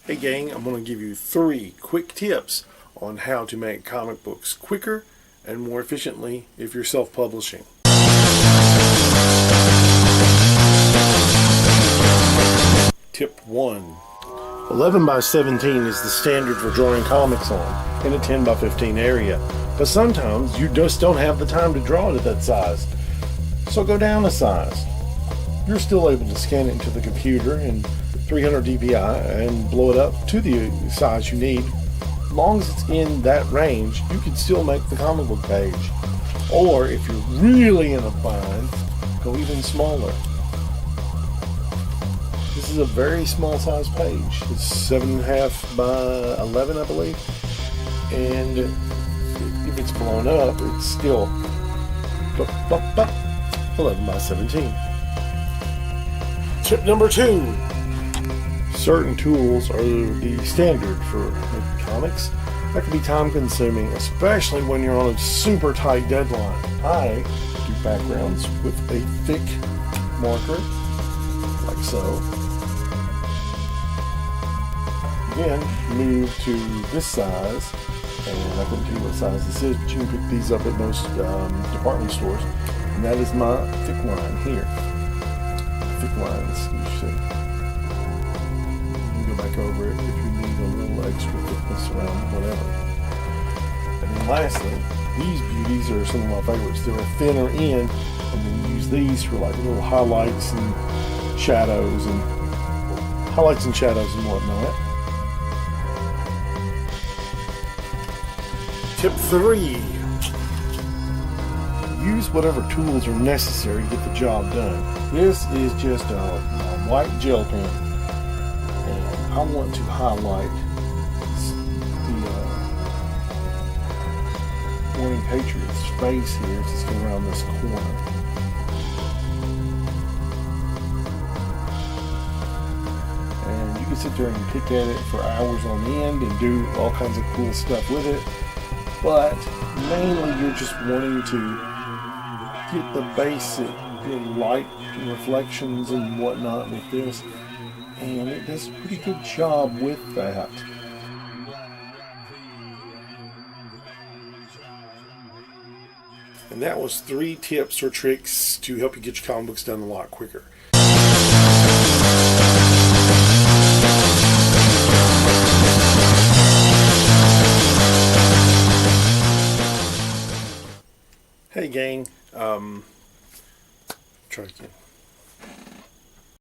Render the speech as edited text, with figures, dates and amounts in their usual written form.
Hey gang, I'm going to give you 3 quick tips on how to make comic books quicker and more efficiently if you're self-publishing. Tip 1. 11 by 17 is the standard for drawing comics on in a 10 by 15 area, but sometimes you just don't have the time to draw it at that size, so go down a size. You're still able to scan it into the computer in 300 dpi and blow it up to the size you need. As long as it's in that range, you can still make the comic book page. Or if you're really in a bind, go even smaller. This is a very small size page. It's 7.5 by 11, I believe. And if it's blown up, it's still 11 by 17. Tip number 2. Certain tools are the standard for making comics. That can be time consuming, especially when you're on a super tight deadline. I do backgrounds with a thick marker, like so. Again, move to this size, and I couldn't tell you what size this is, but you can pick these up at most department stores. And that is my thick line here. Thick lines, you see. Back over it if you need a little extra thickness around whatever. And then lastly, these beauties are some of my favorites. They're a thinner end, and then you use these for like little highlights and shadows and whatnot. Tip 3. Use whatever tools are necessary to get the job done. This is just a white gel pen. I want to highlight the Morning Patriot's face here. It's just around this corner. And you can sit there and pick at it for hours on end and do all kinds of cool stuff with it. But mainly you're just wanting to get the basic light reflections and whatnot with this. And it does a pretty good job with that. And that was 3 tips or tricks to help you get your comic books done a lot quicker. Hey gang, try again.